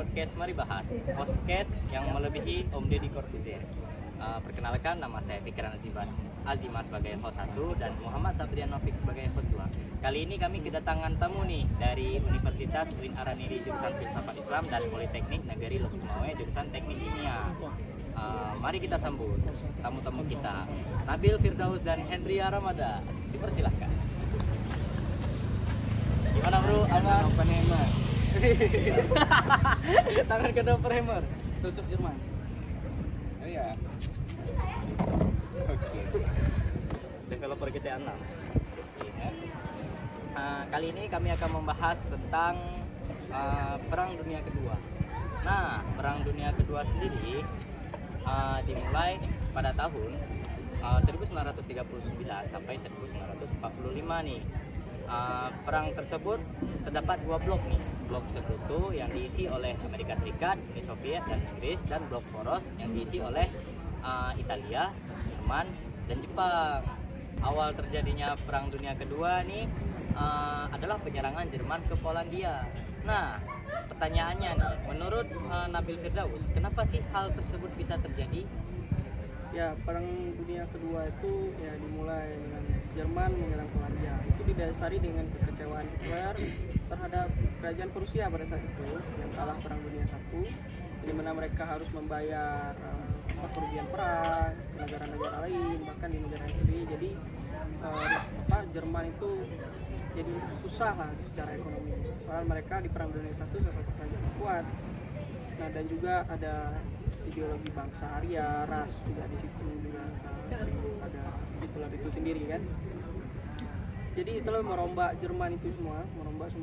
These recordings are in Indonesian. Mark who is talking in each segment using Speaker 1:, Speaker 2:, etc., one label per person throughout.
Speaker 1: podcast Mari Bahas, podcast yang melebihi Om Deddy Corbuzier. Perkenalkan, nama saya Fikran Azima sebagai host 1 dan Muhammad Sabrianovic sebagai host 2. Kali ini kami kedatangan tamu nih dari Universitas UIN Araniri jurusan Filsafat Islam dan Politeknik Negeri Lok Sumawe jurusan Teknik Kimia. Mari kita sambut tamu-tamu kita, Nabil Firdaus dan Hendria Ramada. Dipersilahkan. Gimana bro? Aman?
Speaker 2: Oppenheimer.
Speaker 1: Tangan ke Oppenheimer. Tusuk Jerman.
Speaker 2: Oh iya. Oke.
Speaker 1: Developer GTA 6. Kali ini kami akan membahas tentang Perang Dunia Kedua. Nah, Perang Dunia Kedua sendiri dimulai pada tahun 1939 sampai 1945 nih. Perang tersebut terdapat dua blok nih. Blok Sekutu yang diisi oleh Amerika Serikat, Uni Soviet dan Inggris, dan blok Poros yang diisi oleh Italia, Jerman, dan Jepang. Awal terjadinya Perang Dunia Kedua nih adalah penyerangan Jerman ke Polandia. Nah, pertanyaannya nih, menurut Nabil Firdaus, kenapa sih hal tersebut bisa terjadi?
Speaker 3: Ya, Perang Dunia Kedua itu ya dimulai dengan Jerman menyerang Polandia. Itu didasari dengan kekecewaan Hitler terhadap kerajaan Prusia pada saat itu yang kalah Perang Dunia I, di mana mereka harus membayar kerugian perang ke negara-negara lain, bahkan di negara sendiri. Jadi Jerman itu jadi susah lah secara ekonomi. Padahal mereka di Perang Dunia I salah satu kerajaan kuat. Nah, dan juga ada ideologi bangsa Arya, ras juga di situ juga ada Hitler itu sendiri kan. Jadi Hitler merombak Jerman itu semua,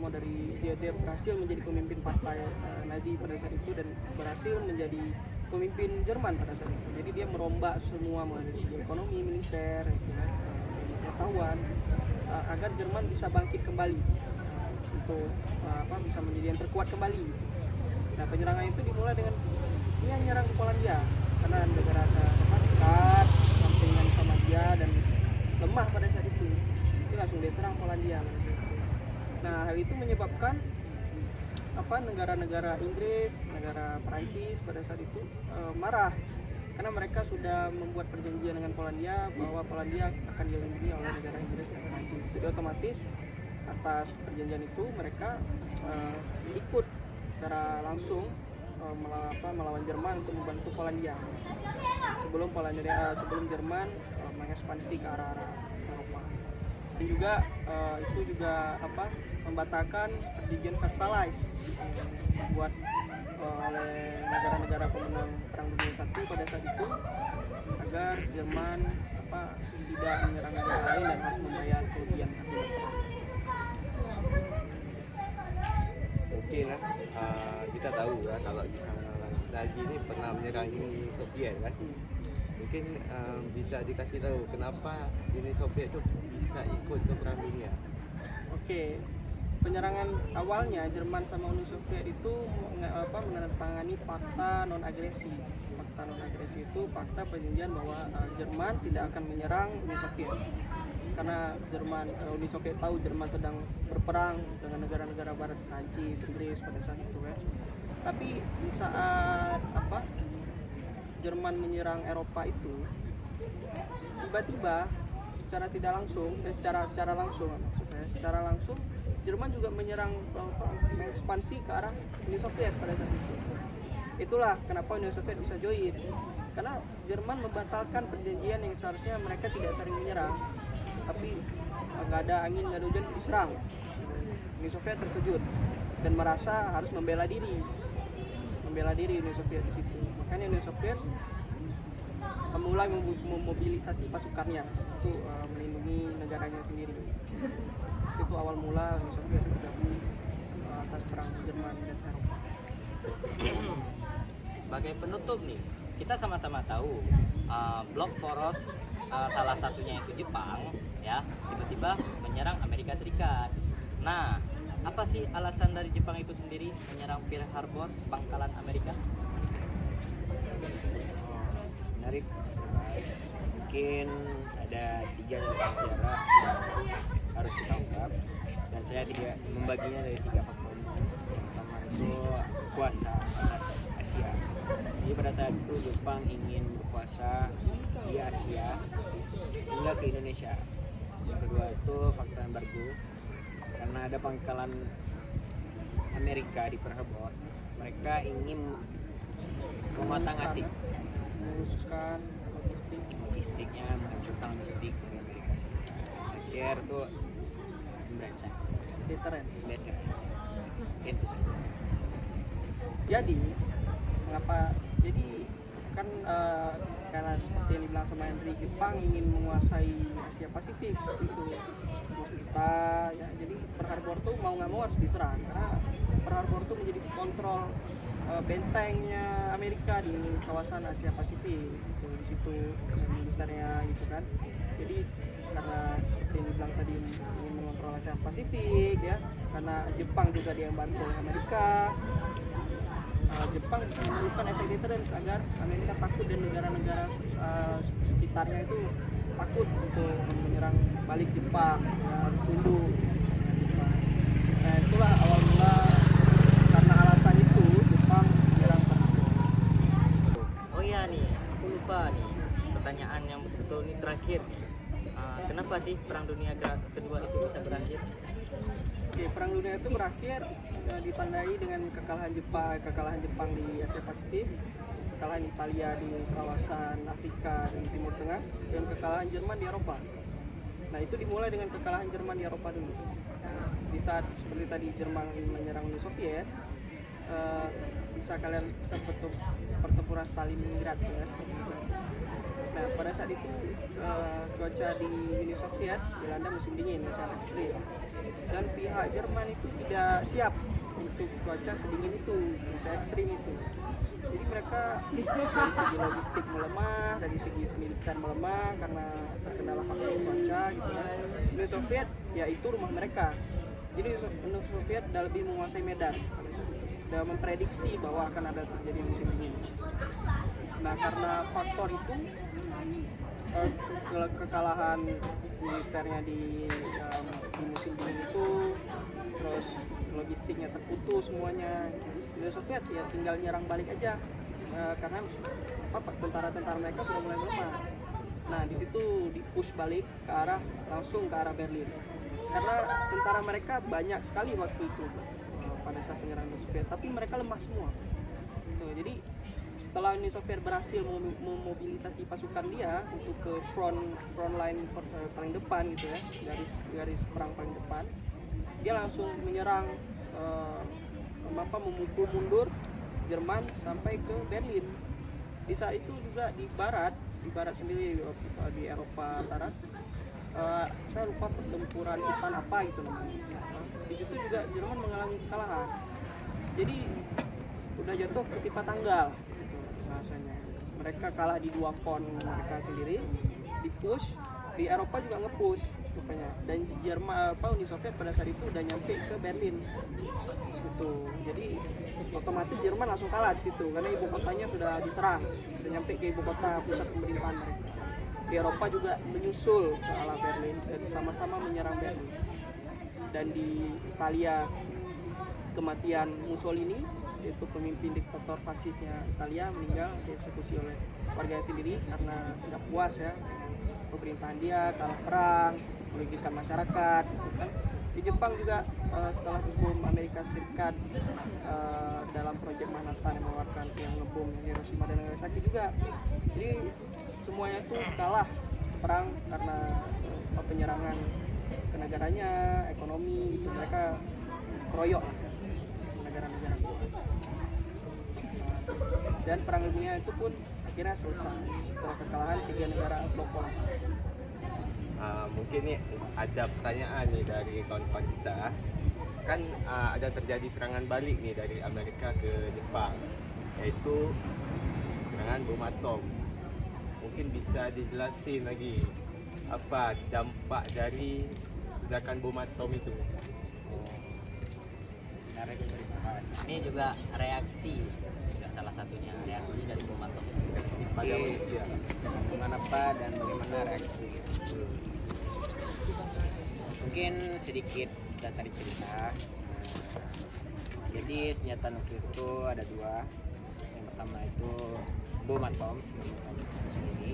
Speaker 3: dari dia berhasil menjadi pemimpin partai Nazi pada saat itu dan berhasil menjadi pemimpin Jerman pada saat itu. Jadi dia merombak semua mulai dari ekonomi, militer, pengetahuan agar Jerman bisa bangkit kembali untuk bisa menjadi yang terkuat kembali. Nah, penyerangan itu dimulai dengan dia nyerang ke Polandia karena negara dekat sampingan sama dia dan lemah pada saat itu. Dia langsung diserang Polandia. Nah, hal itu menyebabkan negara-negara Inggris, negara Perancis pada saat itu marah karena mereka sudah membuat perjanjian dengan Polandia bahwa Polandia akan dilindungi oleh negara Inggris dan Perancis. Jadi otomatis atas perjanjian itu mereka ikut secara langsung melawan Jerman untuk membantu Polandia sebelum Jerman mengekspansi ke arah Eropa. Dan juga itu juga membatalkan perjanjian Versailles dibuat oleh negara-negara pemenang Perang Dunia I pada saat itu agar Jerman tidak menyerang negara lain dan harus membayar kerugian akibat perang.
Speaker 2: Oke lah, kita tahu ya kalau Nazi ini pernah menyerang Uni Soviet kan. Mungkin bisa dikasih tahu kenapa Uni Soviet itu bisa ikut ke Perang Dunia.
Speaker 3: Oke, penyerangan awalnya Jerman sama Uni Soviet itu menandatangani fakta non-agresi. Fakta non-agresi itu fakta perjanjian bahwa Jerman tidak akan menyerang Uni Soviet. Karena Uni Soviet tahu Jerman sedang berperang dengan negara-negara barat, Prancis, Inggris pada saat itu ya. Tapi di saat Jerman menyerang Eropa itu tiba-tiba secara tidak langsung dan secara langsung Jerman juga menyerang mengekspansi ke arah Uni Soviet pada saat itu. Itulah kenapa Uni Soviet bisa join. Karena Jerman membatalkan perjanjian yang seharusnya mereka tidak saling menyerang. Tapi nggak ada angin, nggak ada hujan, diserang. Uni Soviet terkejut dan merasa harus membela diri Uni Soviet di situ. Makanya Uni Soviet mulai memobilisasi pasukannya untuk melindungi negaranya sendiri. Itu awal mula Uni Soviet bergabung atas perang Jerman dan Eropa.
Speaker 1: Sebagai penutup nih, kita sama-sama tahu blok Poros salah satunya itu Jepang ya tiba-tiba menyerang Amerika Serikat. Nah, apa sih alasan dari Jepang itu sendiri menyerang Pearl Harbor, pangkalan Amerika?
Speaker 2: Menarik. Mungkin ada 3 nilai sejarah yang harus kita ungkap dan saya membaginya dari 3 faktor. Yang pertama
Speaker 4: untuk kuasa atas Asia. Jadi pada saat itu Jepang ingin berkuasa di Asia hingga ke Indonesia. Yang kedua itu faktor embargo, karena ada pangkalan Amerika di Pearl Harbor. Mereka ingin mengotak-atik
Speaker 3: menguruskan
Speaker 4: logistiknya, menghancurkan logistik dari Amerika Serikat. Akhir itu merancang
Speaker 3: deterrence.
Speaker 4: Itu saja.
Speaker 3: Jadi mengapa? Jadi kan karena seperti yang dibilang sama Henry, Jepang ingin menguasai Asia Pasifik itu musuh kita ya. Jadi Pearl Harbor tuh mau nggak mau harus diserang karena Pearl Harbor tuh menjadi kontrol bentengnya Amerika di kawasan Asia Pasifik gitu, di situ militernya gitu kan. Jadi karena seperti yang dibilang tadi ingin mengontrol Asia Pasifik ya, karena Jepang juga dia yang bantu oleh Amerika. Jepang memerlukan efek deterrence agar Amerika takut dan negara-negara sekitarnya itu takut untuk menyerang balik Jepang, ya, harus tunduk. Nah itulah awal mula, karena alasan itu Jepang menyerang Pearl Harbor.
Speaker 1: Oh iya nih, aku lupa nih pertanyaan yang betul-betul ini terakhir nih. Kenapa sih Perang Dunia Kedua itu bisa berakhir?
Speaker 3: Oke, Perang Dunia itu berakhir ditandai dengan kekalahan Jepang di Asia Pasifik, kekalahan Italia di kawasan Afrika dan Timur Tengah, dan kekalahan Jerman di Eropa. Nah itu dimulai dengan kekalahan Jerman di Eropa dulu. Di saat seperti tadi Jerman menyerang Uni Soviet, bisa pertempuran Stalingrad ya. Nah pada saat itu cuaca di Uni Soviet dilanda musim dingin yang sangat ekstrim, dan pihak Jerman itu tidak siap untuk cuaca sedingin itu, se ekstrim itu. Jadi mereka dari segi logistik melemah, dari segi militer melemah karena terkendala faktor cuaca gitu kan. Uni Soviet ya itu rumah mereka. Jadi Uni Soviet sudah lebih menguasai Medan pada saat itu, sudah memprediksi bahwa akan ada terjadi musim dingin. Nah karena faktor itu, kekalahan militernya di musim dingin itu, terus logistiknya terputus semuanya, Uni Soviet ya tinggal nyerang balik aja, karena tentara-tentara mereka sudah mulai melemah. Nah di situ dipush balik langsung ke arah Berlin, karena tentara mereka banyak sekali waktu itu pada saat penyerangan Uni Soviet, tapi mereka lemah semua. Tuh, jadi setelah Uni Soviet berhasil memobilisasi pasukan dia untuk ke front line paling depan gitu ya, garis perang paling depan, dia langsung menyerang, memukul mundur Jerman sampai ke Berlin. Di saat itu juga di barat sendiri, di Eropa Barat, saya lupa pertempuran Ipan apa gitu namanya. Di situ juga Jerman mengalami kekalahan. Jadi udah jatuh ketipa tanggal gitu bahasanya. Mereka kalah di dua front mereka sendiri, di-push, di Eropa juga nge-push rupanya. Dan Uni Soviet pada saat itu udah nyampe ke Berlin. Gitu. Jadi otomatis Jerman langsung kalah di situ karena ibu kotanya sudah diserang, sudah nyampe ke ibu kota pusat pemerintahan mereka. Di Eropa juga menyusul ke arah Berlin dan sama-sama menyerang Berlin. Dan di Italia, kematian Mussolini, yaitu pemimpin diktator fasisnya Italia, meninggal dieksekusi oleh warganya sendiri karena tidak puas ya dengan pemerintahan dia, kalah perang, merugikan masyarakat gitu kan. Di Jepang juga setelah hukum Amerika Serikat dalam proyek Manhattan yang mengeluarkan yang ngebom Hiroshima dan Nagasaki juga. Jadi semuanya itu kalah perang karena penyerangan ke negaranya, ekonomi gitu, mereka keroyok negara-negara. Dan perang dunia itu pun akhirnya selesai setelah kekalahan 3 negara blok poros.
Speaker 2: Mungkin nih ada pertanyaan nih dari kawan-kawan kita. Kan ada terjadi serangan balik nih dari Amerika ke Jepang, yaitu serangan bom atom. Mungkin bisa dijelasin lagi apa dampak dari ledakan bom atom itu?
Speaker 1: Ini juga reaksi, juga salah satunya reaksi dari bom atom pada manusia.
Speaker 4: Mengapa dan bagaimana reaksi? Mungkin sedikit kita tadi cerita. Jadi senjata nuklir itu ada dua. Yang pertama itu bom atom itu sendiri.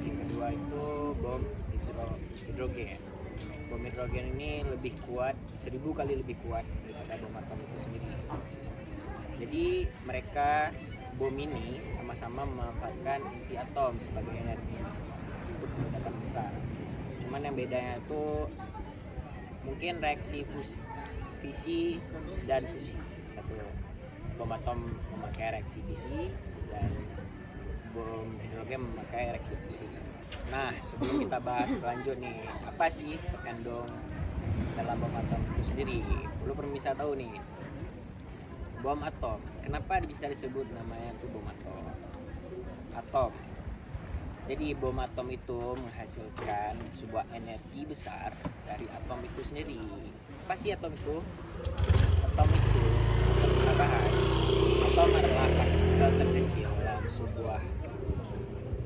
Speaker 4: Yang kedua itu bom hidrogen. Bom hidrogen ini lebih kuat, 1000 kali lebih kuat daripada bom atom itu sendiri. Jadi mereka bom ini sama-sama memanfaatkan inti atom sebagai energi untuk ledakan besar. Cuman yang bedanya itu mungkin reaksi fisi dan fusi. Satu bom atom memakai reaksi fisi dan bom hidrogen memakai reaksi fusi. Nah, sebelum kita bahas lanjut nih, apa sih terkandung dalam bom atom itu sendiri? Perlu bisa tahu nih, bom atom. Kenapa bisa disebut namanya itu bom atom? Atom. Jadi bom atom itu menghasilkan sebuah energi besar dari atom itu sendiri. Apa sih atom itu? Atom itu kita bahas. Atom adalah partikel terkecil dalam sebuah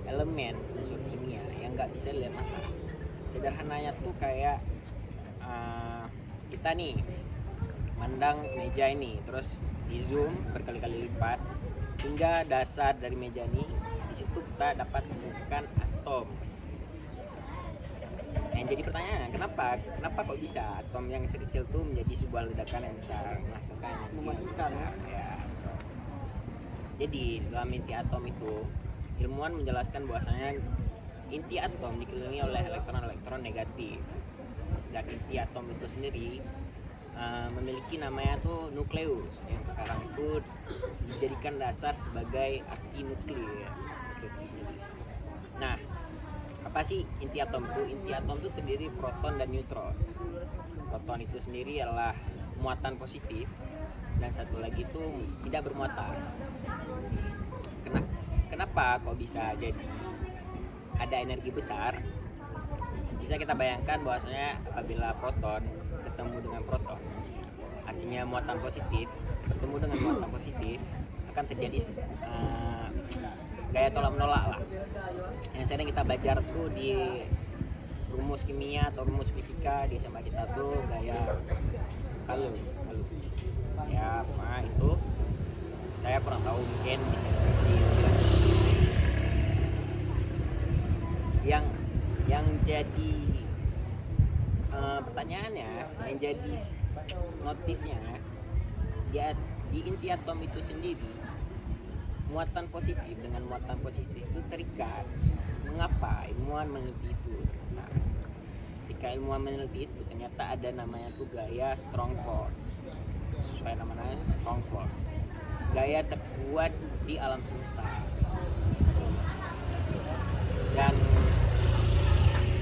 Speaker 4: elemen unsur kimia yang nggak bisa dilihat mata. Sederhananya tuh kayak kita nih mandang meja ini, terus di zoom berkali-kali lipat hingga dasar dari meja ini. Di situ kita dapat menemukan atom. Yang jadi pertanyaan, kenapa kok bisa atom yang sekecil itu menjadi sebuah ledakan yang bisa menghasilkan energi yang
Speaker 3: Mematikan,
Speaker 4: besar? Ya. Jadi dalam inti atom itu ilmuwan menjelaskan bahwasanya inti atom dikelilingi oleh elektron-elektron negatif, dan inti atom itu sendiri memiliki namanya tuh nukleus yang sekarang itu dijadikan dasar sebagai arti nuklir itu sendiri. Nah, apa sih inti atom itu? Inti atom itu terdiri proton dan neutron. Proton itu sendiri adalah muatan positif dan satu lagi itu tidak bermuatan. Kenapa kok bisa jadi ada energi besar? Bisa kita bayangkan bahwasanya apabila proton ketemu dengan proton, artinya muatan positif bertemu dengan muatan positif, akan terjadi gaya tolak menolak lah. Yang sering kita belajar tuh di rumus kimia atau rumus fisika di SMA kita tuh gaya Coulomb. Ya, itu saya kurang tahu, mungkin bisa yang jadi pertanyaannya, yang jadi notisnya, di inti atom itu sendiri muatan positif dengan muatan positif itu terikat. Mengapa ilmuwan meneliti itu? Nah, ketika ilmuwan meneliti itu ternyata ada namanya tuh gaya strong force. Sesuai namanya strong force, gaya terkuat di alam semesta. Dan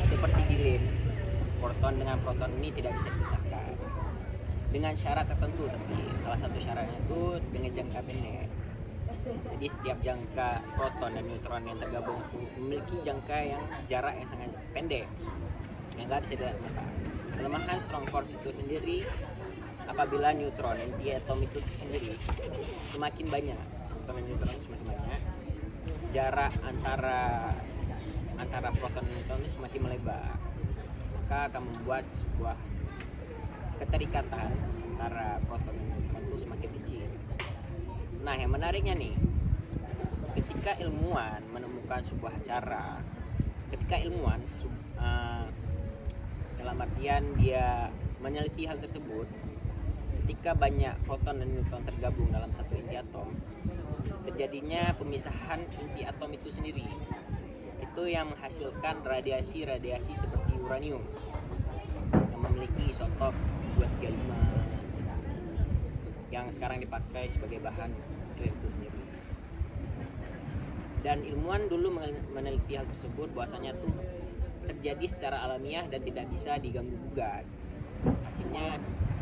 Speaker 4: seperti lilin, proton dengan proton ini tidak bisa dipisahkan dengan syarat tertentu, tapi salah satu syaratnya itu dengan jangka pendek. Jadi setiap jangka proton dan neutron yang tergabung itu memiliki jarak yang sangat pendek yang nggak bisa dilihat mata. Kelemahan strong force itu sendiri apabila neutron inti atom itu sendiri semakin banyak, proton dan neutron semakin banyak, jarak antara proton dan neutron itu semakin melebar, maka akan membuat sebuah keterikatan antara proton dan neutron itu semakin kecil. Nah, yang menariknya nih, ketika ilmuwan menemukan sebuah cara, ketika ilmuwan dalam artian dia meneliti hal tersebut, ketika banyak proton dan neutron tergabung dalam satu inti atom, terjadinya pemisahan inti atom itu sendiri. Itu yang menghasilkan radiasi-radiasi seperti uranium yang memiliki isotop 235 yang sekarang dipakai sebagai bahan nuklir itu sendiri. Dan ilmuwan dulu meneliti hal tersebut bahwasanya itu terjadi secara alamiah dan tidak bisa diganggu gugat. Artinya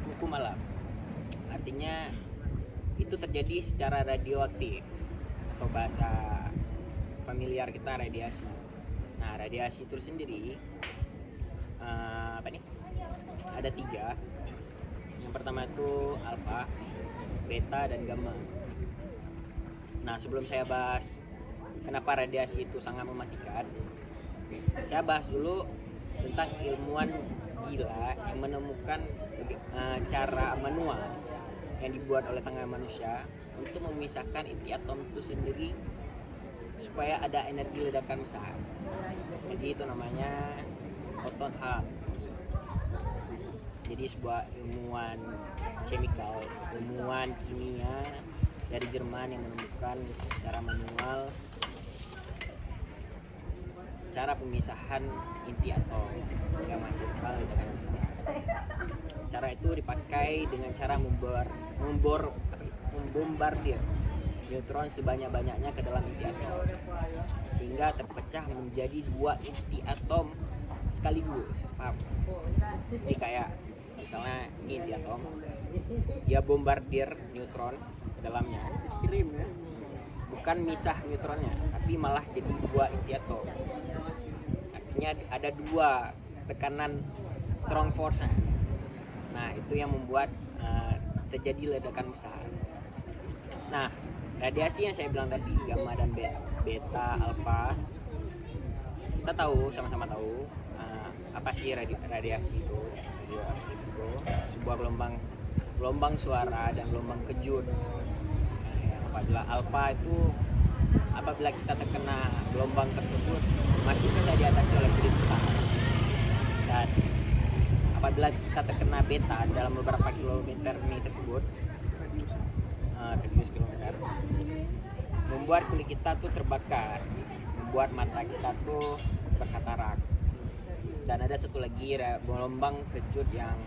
Speaker 4: hukum alam. Artinya itu terjadi secara radioaktif, atau bahasa familiar kita radiasi. Nah, radiasi itu sendiri ada 3. Yang pertama itu alfa, beta, dan gamma. Nah, sebelum saya bahas kenapa radiasi itu sangat mematikan, saya bahas dulu tentang ilmuwan gila yang menemukan cara manual yang dibuat oleh tangan manusia untuk memisahkan inti atom itu sendiri supaya ada energi ledakan besar. Jadi itu namanya photon hub. Jadi sebuah ilmuwan kimia dari Jerman yang menemukan secara manual cara pemisahan inti atom yang menghasilkan ledakan besar. Cara itu dipakai dengan cara membombardir neutron sebanyak-banyaknya ke dalam inti atom sehingga terpecah menjadi 2 inti atom sekaligus. Paham? Jadi kayak misalnya ini inti atom, dia bombardir neutron ke dalamnya,
Speaker 3: Kirim ya.
Speaker 4: bukan misah neutronnya, tapi malah jadi 2 inti atom. Artinya ada 2 tekanan strong force-nya. Nah, itu yang membuat terjadi ledakan besar. Nah, radiasi yang saya bilang tadi, gamma dan beta, alfa, kita tahu, sama-sama tahu apa sih radiasi itu. Radioaktif itu sebuah gelombang suara dan gelombang kejut. Nah, yang apabila alfa itu apabila kita terkena gelombang tersebut masih bisa diatasi oleh kulit kita, dan apabila kita terkena beta dalam beberapa kilometer tersebut, radius kilometer, membuat kulit kita tuh terbakar, membuat mata kita tuh berkatarak. Dan ada satu lagi gelombang kejut yang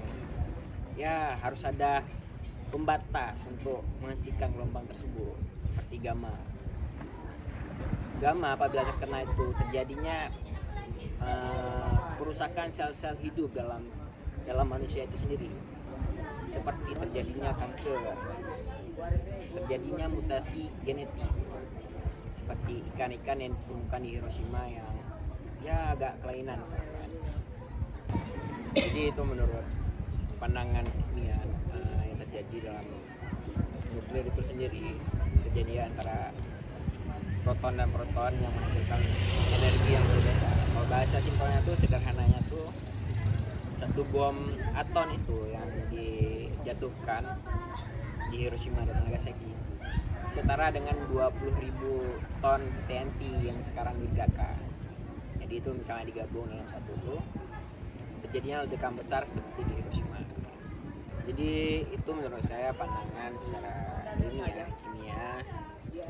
Speaker 4: ya harus ada pembatas untuk menghentikan gelombang tersebut, seperti gamma. Gamma apabila terkena itu terjadinya perusakan sel-sel hidup dalam manusia itu sendiri, seperti terjadinya kanker, terjadinya mutasi genetik, seperti ikan-ikan yang ditemukan di Hiroshima yang ya agak kelainan. Jadi itu menurut pandangan kimia yang terjadi dalam nuklir itu sendiri, kejadian antara proton dan proton yang menghasilkan energi yang berbeda. Kalau bahasa simpelnya tuh, sederhananya tuh, satu bom atom itu yang dijatuhkan di Hiroshima dan Nagasaki setara dengan 20.000 ton TNT yang sekarang diledakan. Jadi itu misalnya digabung dalam satu tuh, terjadinya ledakan besar seperti di Hiroshima. Jadi itu menurut saya pandangan secara ilmiah kimia,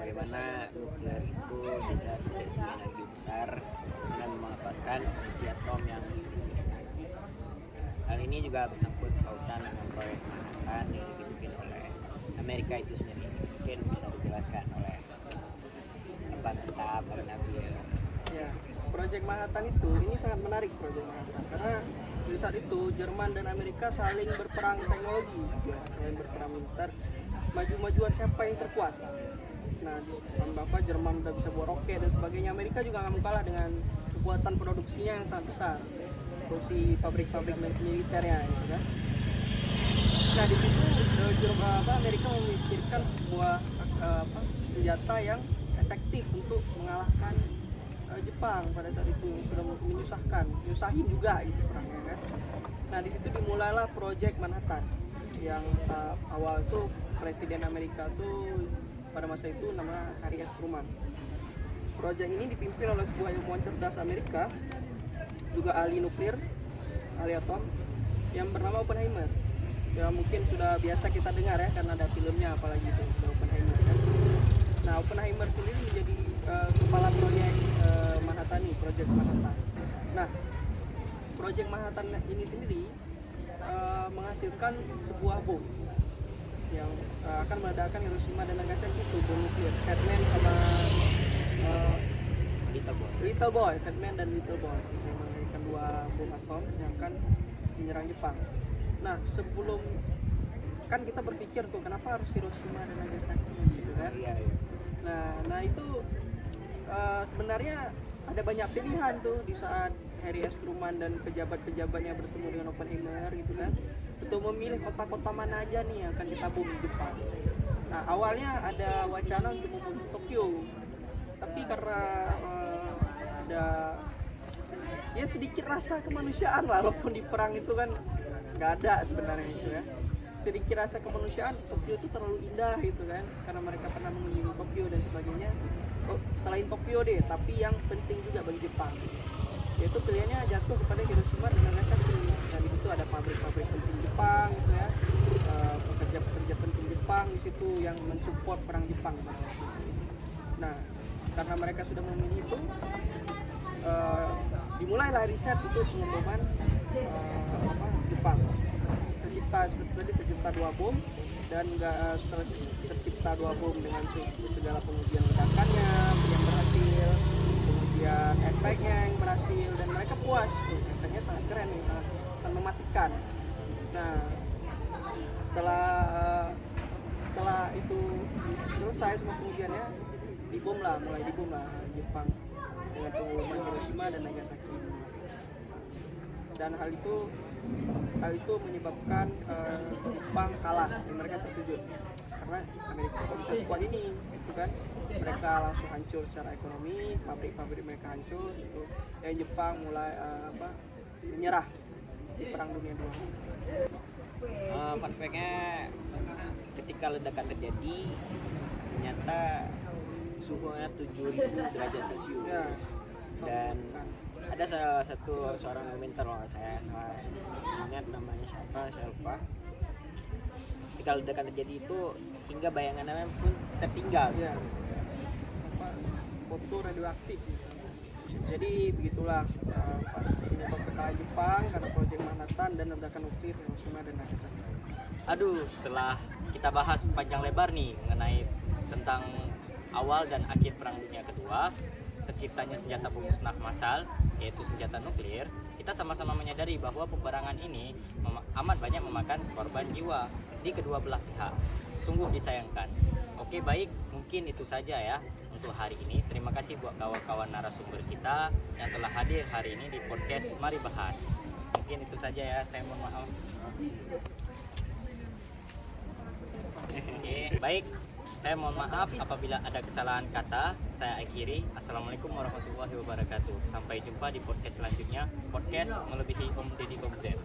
Speaker 4: bagaimana nuklir itu bisa menjadi energi besar dan memanfaatkan energi atom yang sedikit. Hal ini juga bersangkut pautan dengan proyek Manhattan yang dipimpin oleh Amerika itu sendiri. Mungkin bisa dijelaskan oleh Pak Nabil.
Speaker 3: Ya, proyek Manhattan itu ini sangat menarik, proyek Manhattan, karena di saat itu Jerman dan Amerika saling berperang teknologi, ya, saling berperang militer, maju-majuan siapa yang terkuat. Nah, di Jerman udah bisa buat roket dan sebagainya, Amerika juga nggak mau kalah dengan kekuatan produksinya yang sangat besar, produksi pabrik-pabrik militernya, gitu kan. Nah, di situ Amerika memikirkan sebuah senjata yang efektif untuk mengalahkan Jepang pada saat itu, sudah nyusahin juga gitu perangnya kan. Nah, di situ dimulailah proyek Manhattan yang awal itu Presiden Amerika tuh pada masa itu nama Harry S. Truman. Proyek ini dipimpin oleh sebuah ilmuwan cerdas Amerika, juga ahli nuklir, ahli atom, yang bernama Oppenheimer. Ya mungkin sudah biasa kita dengar ya, karena ada filmnya apalagi itu Oppenheimer kan. Nah, Oppenheimer sendiri menjadi kepala proyek Manhattan ini, proyek Manhattan. Nah, proyek Manhattan ini sendiri menghasilkan sebuah bom yang akan meledakkan Hiroshima dan Nagasaki, itu bom nuklir. Fatman sama Little Boy, Fatman dan Little Boy, yang melahirkan 2 bom atom yang akan menyerang Jepang. Nah, sebelum kan kita berpikir tuh kenapa harus Hiroshima dan Nagasaki gitu kan?
Speaker 4: Iya.
Speaker 3: Nah itu sebenarnya ada banyak pilihan tuh di saat Harry S. Truman dan pejabat-pejabatnya bertemu dengan Oppenheimer gitu kan, untuk memilih kota-kota mana aja nih yang akan kita bom di Jepang. Nah, awalnya ada wacana untuk membom Tokyo, tapi karena ada ya sedikit rasa kemanusiaan lah, walaupun di perang itu kan nggak ada sebenarnya itu ya. sedikit rasa kemanusiaan, Tokyo itu terlalu indah gitu kan, karena mereka pernah mengunjungi Tokyo dan sebagainya. Oh, selain Tokyo deh, tapi yang penting juga bagi Jepang, yaitu pilihannya jatuh kepada Hiroshima dan Nagasaki. Dan di situ ada pabrik-pabrik penting Jepang gitu ya, pekerja-pekerja penting Jepang di situ yang mensupport perang Jepang pada waktu itu. Nah, karena mereka sudah memilih itu, dimulailah riset untuk pengeboman Jepang. Tercipta 2 bom, dan setelah tercipta 2 bom dengan segala pengujian ledakannya yang berhasil, kemudian efeknya yang berhasil, dan mereka puas. Efeknya sangat keren nih, sangat mematikan. Nah, setelah itu selesai semua pengujiannya, mulai dibom lah Jepang dengan pengeboman Hiroshima dan Nagasaki. Dan hal itu menyebabkan Jepang kalah dan mereka terkejut karena Amerika kok bisa sekuat ini gitu kan. Mereka langsung hancur secara ekonomi, pabrik-pabrik mereka hancur gitu. Dan Jepang mulai menyerah di Perang Dunia II.
Speaker 4: Fun fact-nya, ketika ledakan terjadi ternyata suhunya 7.000 derajat Celcius
Speaker 3: Ya,
Speaker 4: dan ada salah satu seorang komentar, kalau saya salah ingat namanya Shelva, ketika ledakan terjadi itu hingga bayangannya pun tertinggal.
Speaker 3: ya. Foto radioaktif gitu. Jadi begitulah penyebab kekalahan Jepang karena proyek Manhattan dan ledakan nuklir Hiroshima dan Nagasaki.
Speaker 1: Aduh, setelah kita bahas panjang lebar nih mengenai tentang awal dan akhir Perang Dunia Kedua, terciptanya senjata pemusnah massal yaitu senjata nuklir, kita sama-sama menyadari bahwa peperangan ini amat banyak memakan korban jiwa di kedua belah pihak. Sungguh disayangkan. Oke, baik, mungkin itu saja ya untuk hari ini. Terima kasih buat kawan-kawan narasumber kita yang telah hadir hari ini di podcast Mari Bahas. Mungkin itu saja ya, saya mohon maaf. Oke, baik. Saya mohon maaf apabila ada kesalahan kata. Saya akhiri. Assalamualaikum warahmatullahi wabarakatuh. Sampai jumpa di podcast selanjutnya. Podcast melebihi Om Deddy Komzer.